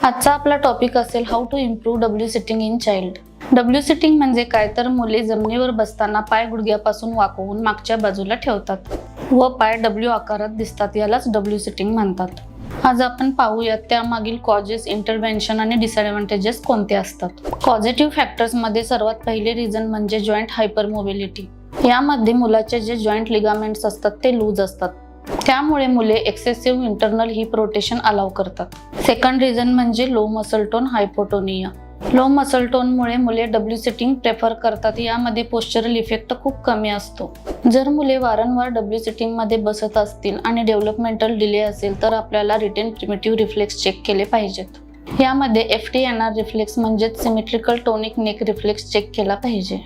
आजचा आपला टॉपिक असेल how to improve W sitting in child. W sitting म्हणजे काय तर मुले जमिनीवर बसताना पाय गुडघ्यापासून वाकवून मागच्या बाजूला ठेवतात व पाय डब्ल्यू आकारात दिसतात, यालाच डब्ल्यू सिटिंग म्हणतात. आज आपण पाहूयात त्यामागील कॉजेस, इंटरव्हेन्शन आणि डिसएडव्हान्टेजेस कोणते असतात. पॉझिटिव्ह फॅक्टर्स मध्ये सर्वात पहिले रिझन म्हणजे जॉईंट हायपरमोबिलिटी. यामध्ये मुलाचे जे जॉईंट लिगामेंट्स असतात ते लूज असतात, त्यामुळे मुले excessive internal hip rotation allow करतात. सेकंड रिझन म्हणजे low muscle tone hypotonia. Low muscle टोनमुळे मुले डब्ल्यू सिटिंग प्रेफर करतात. यामध्ये पोस्चरल इफेक्ट खूप कमी असतो. जर मुले वारंवार डब्ल्यू सिटिंग मध्ये बसत असतील आणि डेव्हलपमेंटल डिले असेल तर आपल्याला रिटेन प्रिमिटिव्ह रिफ्लेक्स चेक केले पाहिजेत. यामध्ये FTNR रिफ्लेक्स म्हणजेच symmetrical tonic neck reflex check केला पाहिजे.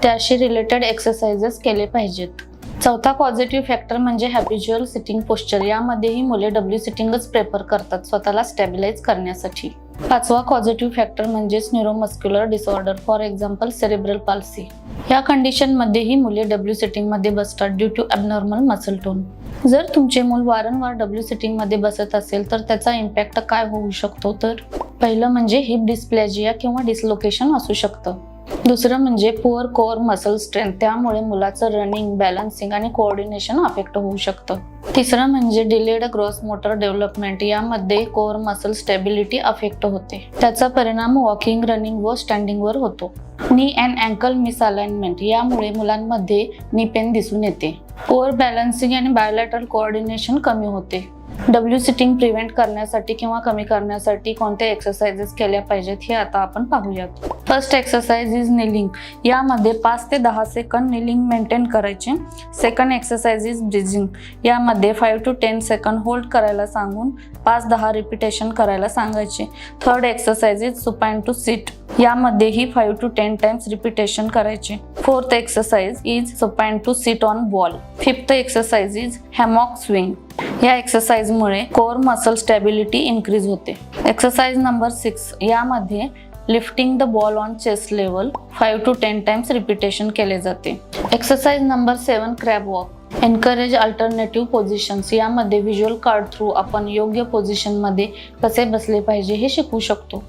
त्याशी रिलेटेड एक्सरसाइजेस केले पाहिजेत. चौथा पॉझिटिव्ह फॅक्टर म्हणजे हॅबिच्युअल सिटिंग पोस्चर. यामध्येही मुले डब्ल्यू सिटिंगच प्रेफर करतात स्वतःला स्टॅबिलाइज करण्यासाठी. पाचवा पॉझिटिव्ह फॅक्टर म्हणजेच neuromuscular disorder, for example cerebral palsy. या कंडिशन मध्येही मुले डब्ल्यू सिटिंग मध्ये बसतात due to abnormal muscle tone. जर तुमचे मूल वारंवार डब्ल्यू सिटिंग मध्ये बसत असेल तर त्याचा इम्पॅक्ट काय होऊ शकतो, तर पहिलं म्हणजे हिप डिस्प्लेजिया किंवा डिसलोकेशन असू शकतं. दुसरं म्हणजे पुअर कोअर मसल स्ट्रेंथ. त्यामुळे मुलाचं रनिंग, बॅलन्सिंग आणि कोऑर्डिनेशन अफेक्ट होऊ शकतं. तिसरं म्हणजे डिलेड ग्रॉस मोटर डेव्हलपमेंट. यामध्ये कोअर मसल स्टॅबिलिटी अफेक्ट होते. त्याचा परिणाम वॉकिंग, रनिंग व स्टँडिंगवर होतो. नी अँड अँकल मिसअलाइनमेंट. यामुळे मुलांमध्ये नी पेन दिसून येते. पुअर बॅलन्सिंग आणि बायलॅटरल कोऑर्डिनेशन कमी होते. डब्ल्यू सिटिंग प्रिव्हेंट करण्यासाठी किंवा कमी करण्यासाठी कोणत्या एक्सरसाइजेस केल्या पाहिजेत हे आता आपण पाहूयात. First exercise is kneeling. यामध्ये 5 ते 10 सेकंद निलिंग मेंटेन करायचे. Second exercise is bridging. यामध्ये 5 to 10 सेकंद होल्ड करायला सांगून 5-10 रिपिटेशन करायला सांगायचे. Third exercise is supine to sit. यामध्येही 5 to 10 टाइम्स रिपिटेशन करायचे. Fourth exercise is supine to sit on ball. Fifth exercise is hammock swing. या exercise मुळे core muscle stability increase होते. Exercise number 6. यामध्ये lifting the ball on chest level 5 to 10 times repetition केले जाते. Exercise number 7. Crab walk. Encourage alternative positions. यामध्ये visual card through आपण योग्य position मध्ये कसे बसले पाहिजे हे शिकू शकतो.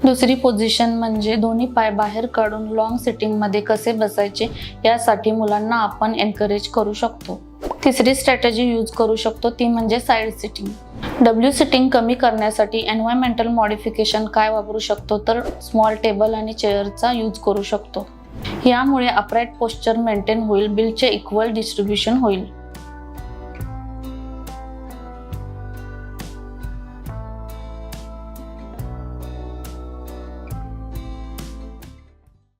दुसरी पोझिशन म्हणजे दोन्ही पाय बाहेर काढून लॉंग सिटिंग मध्ये कसे बसायचे यासाठी मुलांना आपण एनकरेज करू शकतो. तिसरी स्ट्रॅटेजी यूज करू शकतो ती म्हणजे साइड सिटिंग. डब्ल्यू सिटिंग कमी करण्यासाठी एन्व्हायरमेंटल मॉडिफिकेशन काय वापरू शकतो, तर स्मॉल टेबल आणि चेअरचा यूज करू शकतो. यामुळे अपराइट पोस्चर मेंटेन होईल, बिलचे इक्वल डिस्ट्रीब्युशन होईल.